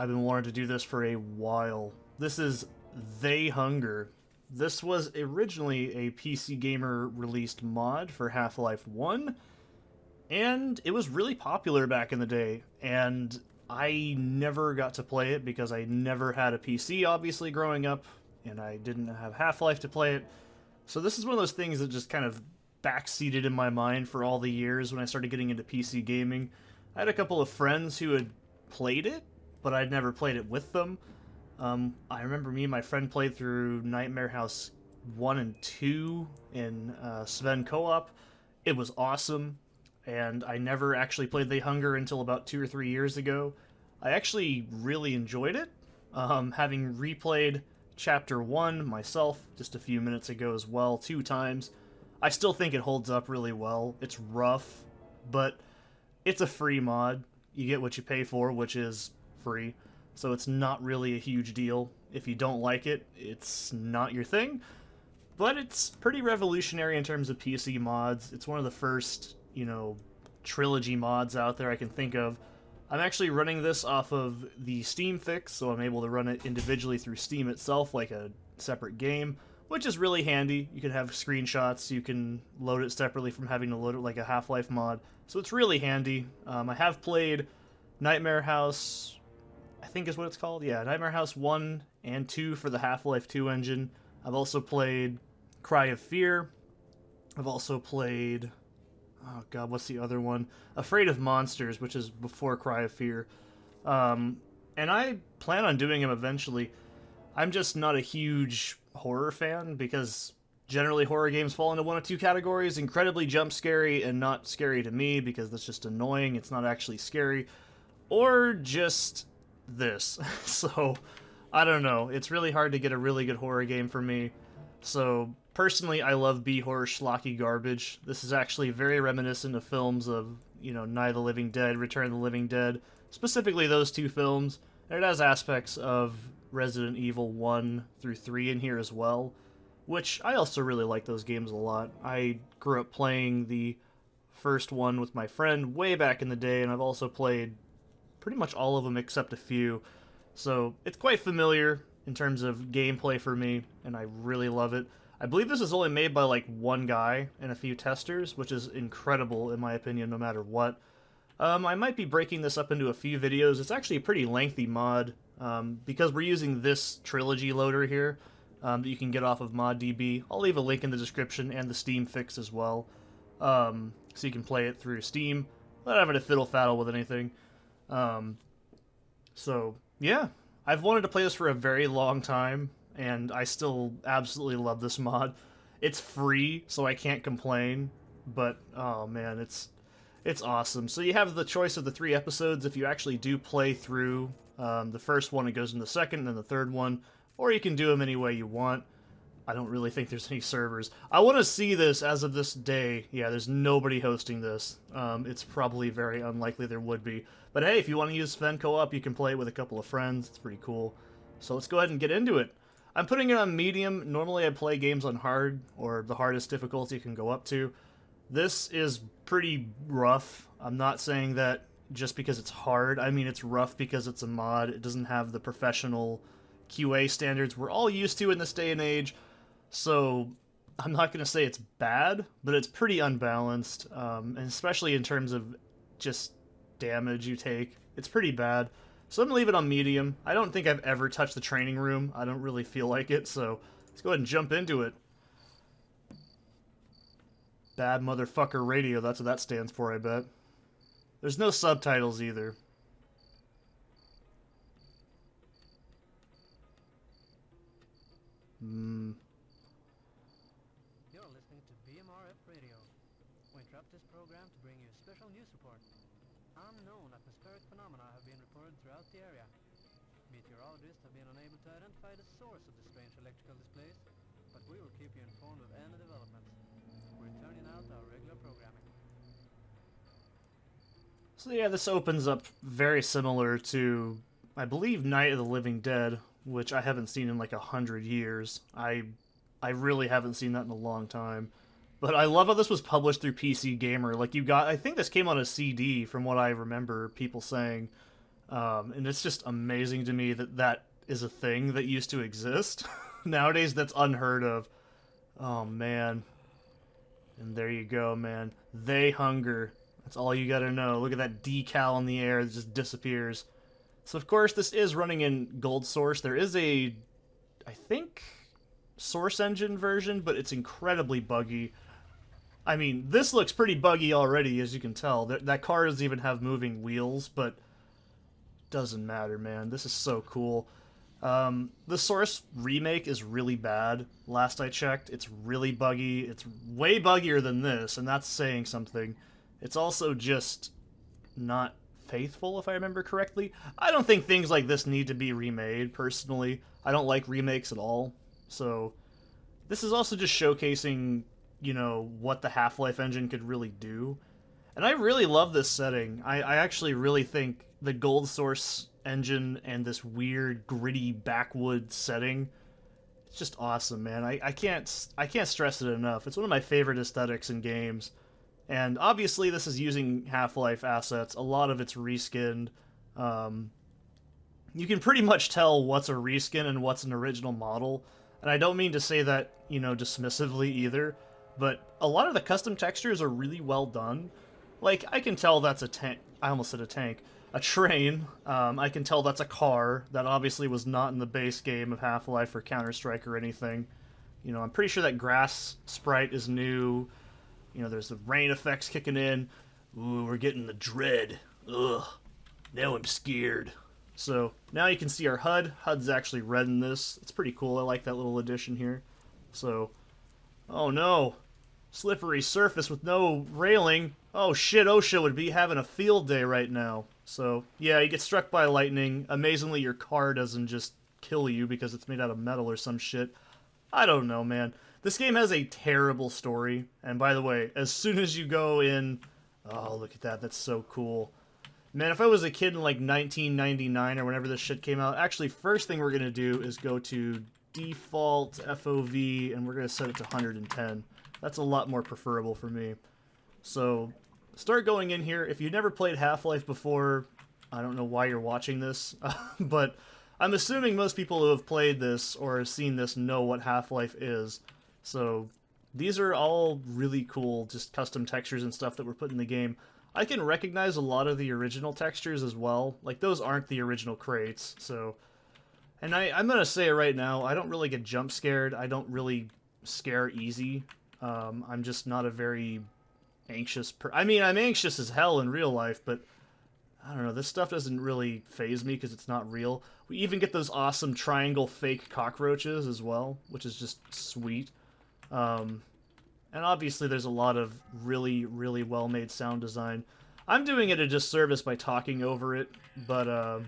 I've been wanting to do this for a while. This is They Hunger. This was originally a PC Gamer released mod for Half-Life 1, and it was really popular back in the day, and I never got to play it because I never had a PC, obviously, growing up, and I didn't have Half-Life to play it. So this is one of those things that just kind of backseated in my mind for all the years when I started getting into PC gaming. I had a couple of friends who had played it, but I'd never played it with them. I remember me and my friend played through Nightmare House 1 and 2 in Sven co-op. It was awesome, and I never actually played They Hunger until about 2 or 3 years ago. I actually really enjoyed it, having replayed Chapter 1 myself just a few minutes ago as well, 2 times. I still think it holds up really well. It's rough, but it's a free mod. You get what you pay for, which is free. So it's not really a huge deal. If you don't like it, it's not your thing. But it's pretty revolutionary in terms of PC mods. It's one of the first, trilogy mods out there I can think of. I'm actually running this off of the Steam fix, so I'm able to run it individually through Steam itself like a separate game, which is really handy. You can have screenshots, you can load it separately from having to load it like a Half-Life mod, so it's really handy. I have played Nightmare House, I think is what it's called. Yeah, Nightmare House 1 and 2 for the Half-Life 2 engine. I've also played Cry of Fear. I've also played, oh god, what's the other one? Afraid of Monsters, which is before Cry of Fear. And I plan on doing them eventually. I'm just not a huge horror fan, because generally horror games fall into one of two categories: incredibly jump scary and not scary to me because that's just annoying, it's not actually scary, or just this. So, I don't know. It's really hard to get a really good horror game for me. So, personally, I love B-horror schlocky garbage. This is actually very reminiscent of films of, Night of the Living Dead, Return of the Living Dead, specifically those two films. And it has aspects of Resident Evil 1 through 3 in here as well, which I also really like those games a lot. I grew up playing the first one with my friend way back in the day, and I've also played pretty much all of them except a few. So it's quite familiar in terms of gameplay for me, and I really love it. I believe this is only made by like one guy and a few testers, which is incredible in my opinion no matter what. I might be breaking this up into a few videos. It's actually a pretty lengthy mod, because we're using this trilogy loader here that you can get off of ModDB. I'll leave a link in the description and the Steam fix as well, so you can play it through Steam without having to fiddle-faddle with anything. So, yeah, I've wanted to play this for a very long time, and I still absolutely love this mod. It's free, so I can't complain, but, oh man, it's awesome. So you have the choice of the 3 episodes if you actually do play through the first one. It goes in the second and then the third one, or you can do them any way you want. I don't really think there's any servers. I want to see this as of this day. Yeah, there's nobody hosting this. It's probably very unlikely there would be. But hey, if you want to use Sven co-op, you can play it with a couple of friends. It's pretty cool. So let's go ahead and get into it. I'm putting it on medium. Normally I play games on hard, or the hardest difficulty it can go up to. This is pretty rough. I'm not saying that just because it's hard. I mean, it's rough because it's a mod. It doesn't have the professional QA standards we're all used to in this day and age. So I'm not going to say it's bad, but it's pretty unbalanced, and especially in terms of just damage you take. It's pretty bad. So I'm going to leave it on medium. I don't think I've ever touched the training room. I don't really feel like it, so let's go ahead and jump into it. Bad motherfucker radio, that's what that stands for, I bet. There's no subtitles either. You're listening to BMRF Radio. We interrupt this program to bring you special news report. Unknown atmospheric phenomena have been reported throughout the area. Meteorologists have been unable to identify the source of the strange electrical displays, but we will keep you informed of any developments. We're turning out our regular programming. So yeah, this opens up very similar to, I believe, Night of the Living Dead, which I haven't seen in like 100 years. I really haven't seen that in a long time. But I love how this was published through PC Gamer. Like, I think this came on a CD from what I remember people saying. And it's just amazing to me that that is a thing that used to exist. Nowadays, that's unheard of. Oh, man. And there you go, man. They hunger. That's all you gotta know. Look at that decal in the air that just disappears. So, of course, this is running in GoldSrc. There is a, I think, Source Engine version, but it's incredibly buggy. I mean, this looks pretty buggy already, as you can tell. That car doesn't even have moving wheels, but doesn't matter, man. This is so cool. The Source remake is really bad. Last I checked, it's really buggy. It's way buggier than this, and that's saying something. It's also just not faithful, if I remember correctly. I don't think things like this need to be remade, personally. I don't like remakes at all. So, this is also just showcasing, you know, what the Half-Life engine could really do. And I really love this setting. I actually really think the GoldSrc engine and this weird, gritty, backwood setting, it's just awesome, man. I can't stress it enough. It's one of my favorite aesthetics in games. And obviously this is using Half-Life assets. A lot of it's reskinned. You can pretty much tell what's a reskin and what's an original model. And I don't mean to say that, you know, dismissively either, but a lot of the custom textures are really well done. Like, I can tell that's a tank. I almost said a tank. A train. I can tell that's a car. That obviously was not in the base game of Half-Life or Counter-Strike or anything. You know, I'm pretty sure that grass sprite is new. You know, there's the rain effects kicking in. Ooh, we're getting the dread. Ugh. Now I'm scared. So, now you can see our HUD. HUD's actually red in this. It's pretty cool. I like that little addition here. So, oh no. Slippery surface with no railing. Oh shit, OSHA would be having a field day right now. So, yeah, you get struck by lightning. Amazingly, your car doesn't just kill you because it's made out of metal or some shit. I don't know, man. This game has a terrible story. And by the way, as soon as you go in... Oh, look at that. That's so cool. Man, if I was a kid in like 1999 or whenever this shit came out, actually, first thing we're going to do is go to default FOV and we're going to set it to 110. That's a lot more preferable for me. So, start going in here. If you've never played Half-Life before, I don't know why you're watching this, but I'm assuming most people who have played this or have seen this know what Half-Life is. So, these are all really cool, just custom textures and stuff that were put in the game. I can recognize a lot of the original textures as well. Like, those aren't the original crates, so... And I'm gonna say it right now, I don't really get jump scared. I don't really scare easy. I'm just not a very anxious I mean, I'm anxious as hell in real life, but I don't know, this stuff doesn't really faze me because it's not real. We even get those awesome triangle fake cockroaches as well, which is just sweet. And obviously there's a lot of really, really well-made sound design. I'm doing it a disservice by talking over it, but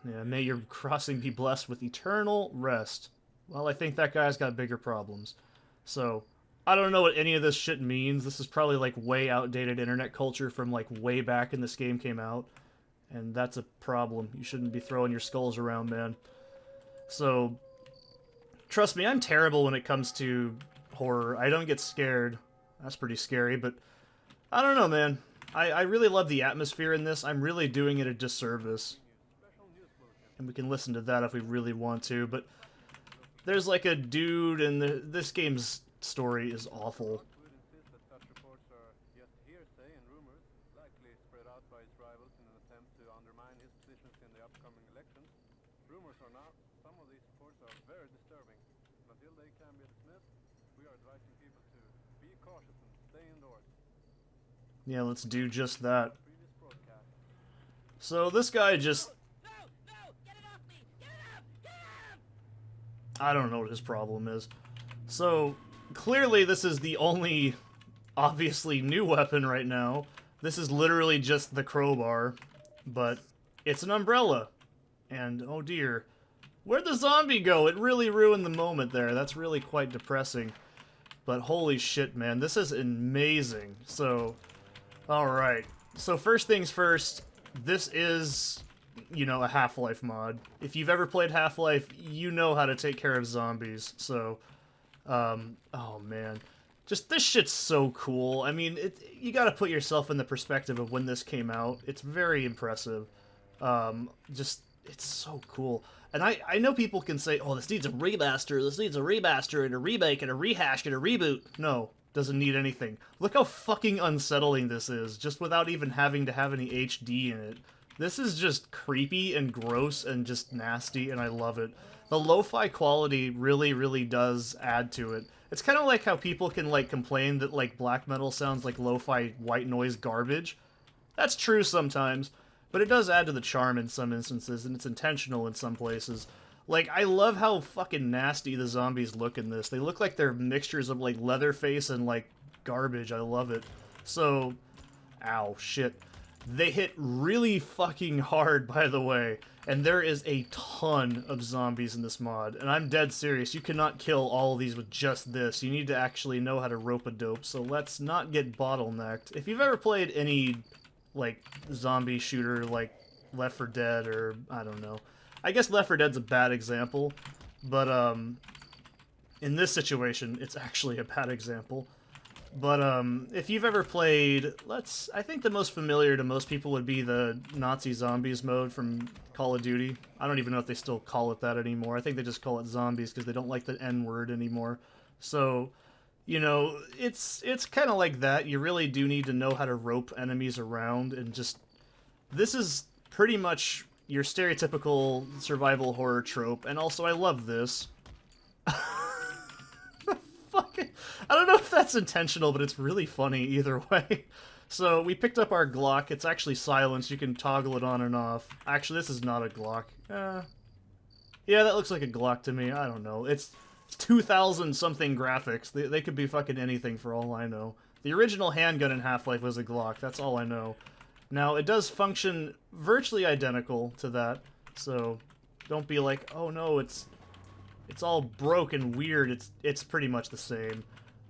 yeah, may your crossing be blessed with eternal rest. Well, I think that guy's got bigger problems. So, I don't know what any of this shit means. This is probably like way outdated internet culture from like way back when this game came out. And that's a problem. You shouldn't be throwing your skulls around, man. So, trust me, I'm terrible when it comes to horror. I don't get scared. That's pretty scary, but I don't know, man. I really love the atmosphere in this. I'm really doing it a disservice. And we can listen to that if we really want to, but there's like a dude, and this game's story is awful. Yeah, let's do just that. So this guy just... I don't know what his problem is. So, clearly this is the only obviously new weapon right now. This is literally just the crowbar, but it's an umbrella. And, oh dear. Where'd the zombie go? It really ruined the moment there. That's really quite depressing. But holy shit, man. This is amazing. So, alright. So first things first, this is, you know, a Half-Life mod. If you've ever played Half-Life, you know how to take care of zombies. So, oh man. Just, this shit's so cool. I mean, you gotta put yourself in the perspective of when this came out. It's very impressive. Just, it's so cool. And I know people can say, oh, this needs a remaster, and a remake, and a rehash, and a reboot. No, doesn't need anything. Look how fucking unsettling this is, just without even having to have any HD in it. This is just creepy and gross and just nasty, and I love it. The lo-fi quality really, really does add to it. It's kind of like how people can, like, complain that, like, black metal sounds like lo-fi white noise garbage. That's true sometimes, but it does add to the charm in some instances, and it's intentional in some places. Like, I love how fucking nasty the zombies look in this. They look like they're mixtures of, like, Leatherface and, like, garbage. I love it. So, ow, shit. They hit really fucking hard, by the way, and there is a ton of zombies in this mod, and I'm dead serious. You cannot kill all of these with just this. You need to actually know how to rope-a-dope, so let's not get bottlenecked. If you've ever played any, like, zombie shooter, like Left 4 Dead, or, I don't know. I guess Left 4 Dead's a bad example, but, in this situation, it's actually a bad example. But, if you've ever played, I think the most familiar to most people would be the Nazi Zombies mode from Call of Duty. I don't even know if they still call it that anymore. I think they just call it Zombies because they don't like the N-word anymore. So, you know, it's kind of like that. You really do need to know how to rope enemies around, and just... This is pretty much your stereotypical survival horror trope, and also I love this. I don't know if that's intentional, but it's really funny either way. So we picked up our Glock. It's actually silenced. You can toggle it on and off. Actually, this is not a Glock. Yeah, that looks like a Glock to me. I don't know. It's 2000-something graphics. They could be fucking anything for all I know. The original handgun in Half-Life was a Glock. That's all I know. Now, it does function virtually identical to that, so don't be like, oh no, it's all broke and weird. It's pretty much the same.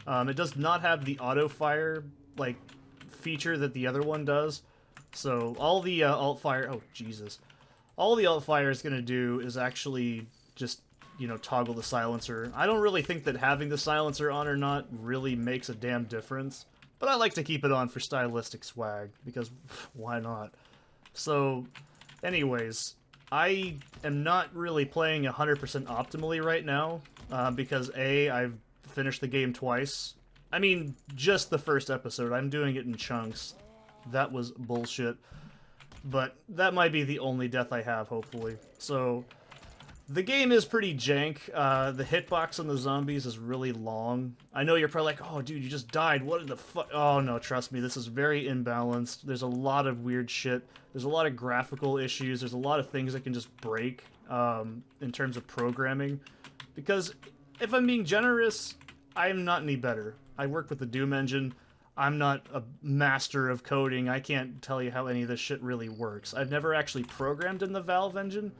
It does not have the auto-fire, like, feature that the other one does. So all the alt-fire... Oh, Jesus. All the alt-fire is going to do is actually just, you know, toggle the silencer. I don't really think that having the silencer on or not really makes a damn difference. But I like to keep it on for stylistic swag, because why not? So, anyways... I am not really playing 100% optimally right now, because A, I've finished the game twice. I mean, just the first episode. I'm doing it in chunks. That was bullshit. But that might be the only death I have, hopefully. So, the game is pretty jank. The hitbox on the zombies is really long. I know you're probably like, oh dude, you just died. What in the fuck? Oh no, trust me, this is very imbalanced. There's a lot of weird shit. There's a lot of graphical issues. There's a lot of things that can just break in terms of programming. Because if I'm being generous, I am not any better. I work with the Doom engine. I'm not a master of coding. I can't tell you how any of this shit really works. I've never actually programmed in the Valve engine.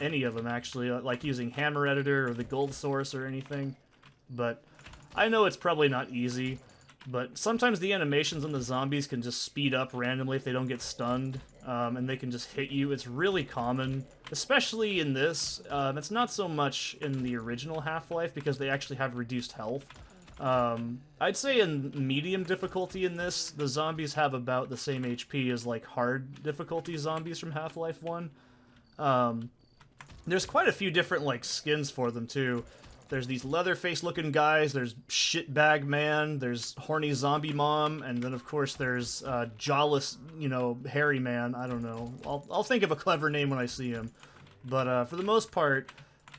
Any of them, actually, like using Hammer Editor or the GoldSrc or anything. But I know it's probably not easy, but sometimes the animations on the zombies can just speed up randomly if they don't get stunned, and they can just hit you. It's really common, especially in this. It's not so much in the original Half-Life, because they actually have reduced health. I'd say in medium difficulty in this, the zombies have about the same HP as, like, hard difficulty zombies from Half-Life 1. There's quite a few different, like, skins for them, too. There's these Leatherface-looking guys, there's Shitbag Man, there's Horny Zombie Mom, and then, of course, there's Jawless, you know, Hairy Man. I don't know. I'll think of a clever name when I see him. But for the most part,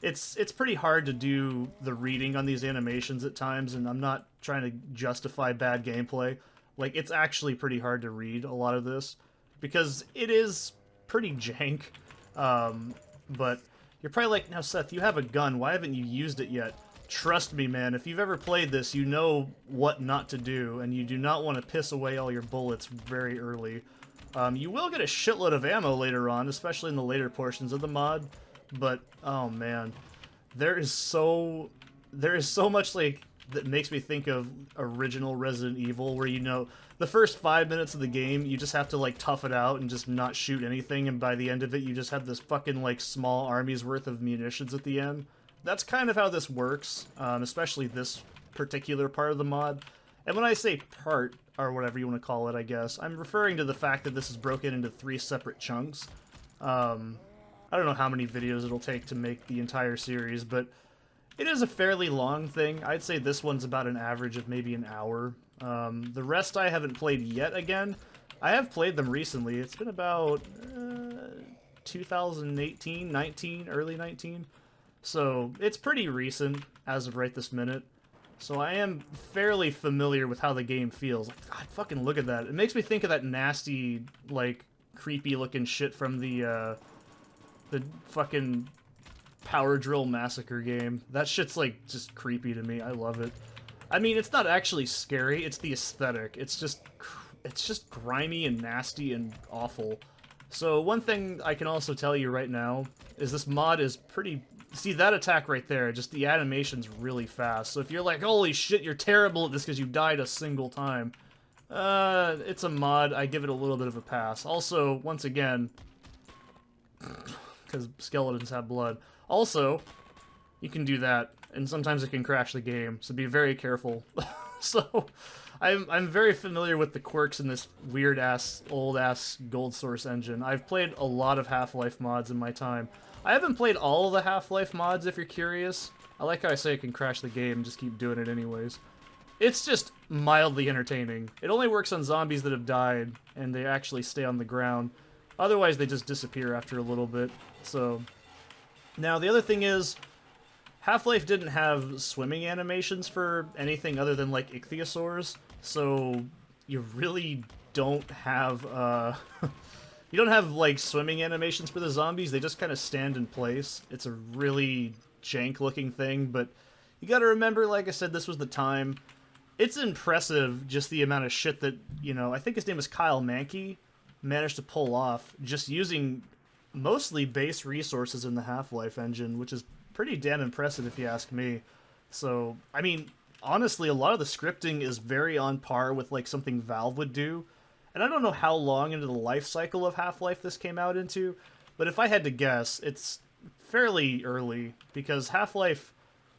it's pretty hard to do the reading on these animations at times, and I'm not trying to justify bad gameplay. Like, it's actually pretty hard to read a lot of this, because it is pretty jank. But you're probably like, now Seth, you have a gun, why haven't you used it yet? Trust me, man, if you've ever played this, you know what not to do, and you do not want to piss away all your bullets very early. You will get a shitload of ammo later on, especially in the later portions of the mod, but, oh man, there is so much, like, that makes me think of original Resident Evil, where, you know, the first 5 minutes of the game, you just have to, like, tough it out and just not shoot anything, and by the end of it, you just have this fucking, like, small army's worth of munitions at the end. That's kind of how this works, especially this particular part of the mod. And when I say part, or whatever you want to call it, I guess, I'm referring to the fact that this is broken into 3 separate chunks. I don't know how many videos it'll take to make the entire series, but it is a fairly long thing. I'd say this one's about an average of maybe an hour. The rest I haven't played yet again. I have played them recently. It's been about 2018, 19, early 19. So it's pretty recent as of right this minute. So I am fairly familiar with how the game feels. Like, God, fucking look at that. It makes me think of that nasty, like, creepy looking shit from the fucking Power Drill Massacre game. That shit's, like, just creepy to me. I love it. I mean, it's not actually scary. It's the aesthetic. It's just grimy and nasty and awful. So one thing I can also tell you right now is this mod is pretty... See, that attack right there, just the animation's really fast. So if you're like, holy shit, you're terrible at this because you died a single time, it's a mod. I give it a little bit of a pass. Also, once again, because skeletons have blood. Also, you can do that, and sometimes it can crash the game, so be very careful. So, I'm very familiar with the quirks in this weird-ass, old-ass GoldSrc engine. I've played a lot of Half-Life mods in my time. I haven't played all of the Half-Life mods, if you're curious. I like how I say it can crash the game and just keep doing it anyways. It's just mildly entertaining. It only works on zombies that have died, and they actually stay on the ground. Otherwise, they just disappear after a little bit. So, now the other thing is, Half-Life didn't have swimming animations for anything other than, like, ichthyosaurs, so you really don't have, you don't have, like, swimming animations for the zombies. They just kind of stand in place. It's a really jank-looking thing, but you gotta remember, like I said, this was the time. It's impressive, just the amount of shit that, you know, I think his name is Neil Manke, managed to pull off, just using mostly base resources in the Half-Life engine, which is pretty damn impressive if you ask me. So, I mean, honestly, a lot of the scripting is very on par with, like, something Valve would do. And I don't know how long into the life cycle of Half-Life this came out into, but if I had to guess, it's fairly early, because Half-Life,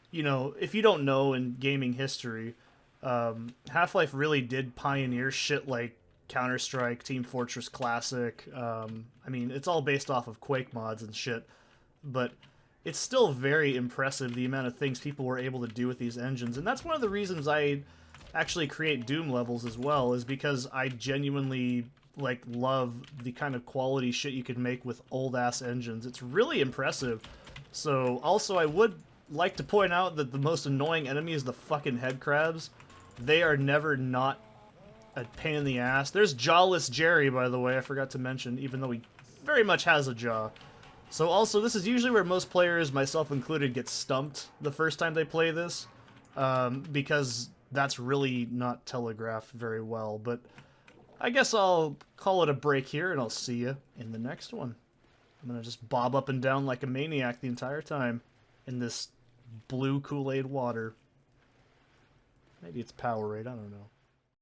you know, if you don't know in gaming history, Half-Life really did pioneer shit like Counter-Strike, Team Fortress Classic. I mean, it's all based off of Quake mods and shit, but it's still very impressive the amount of things people were able to do with these engines, and that's one of the reasons I actually create Doom levels as well, is because I genuinely, like, love the kind of quality shit you can make with old-ass engines. It's really impressive. So, also, I would like to point out that the most annoying enemy is the fucking head crabs. They are never not a pain in the ass. There's Jawless Jerry, by the way, I forgot to mention, even though he very much has a jaw. So also, this is usually where most players, myself included, get stumped the first time they play this, because that's really not telegraphed very well. But I guess I'll call it a break here, and I'll see you in the next one. I'm gonna just bob up and down like a maniac the entire time in this blue Kool-Aid water. Maybe it's Powerade, I don't know.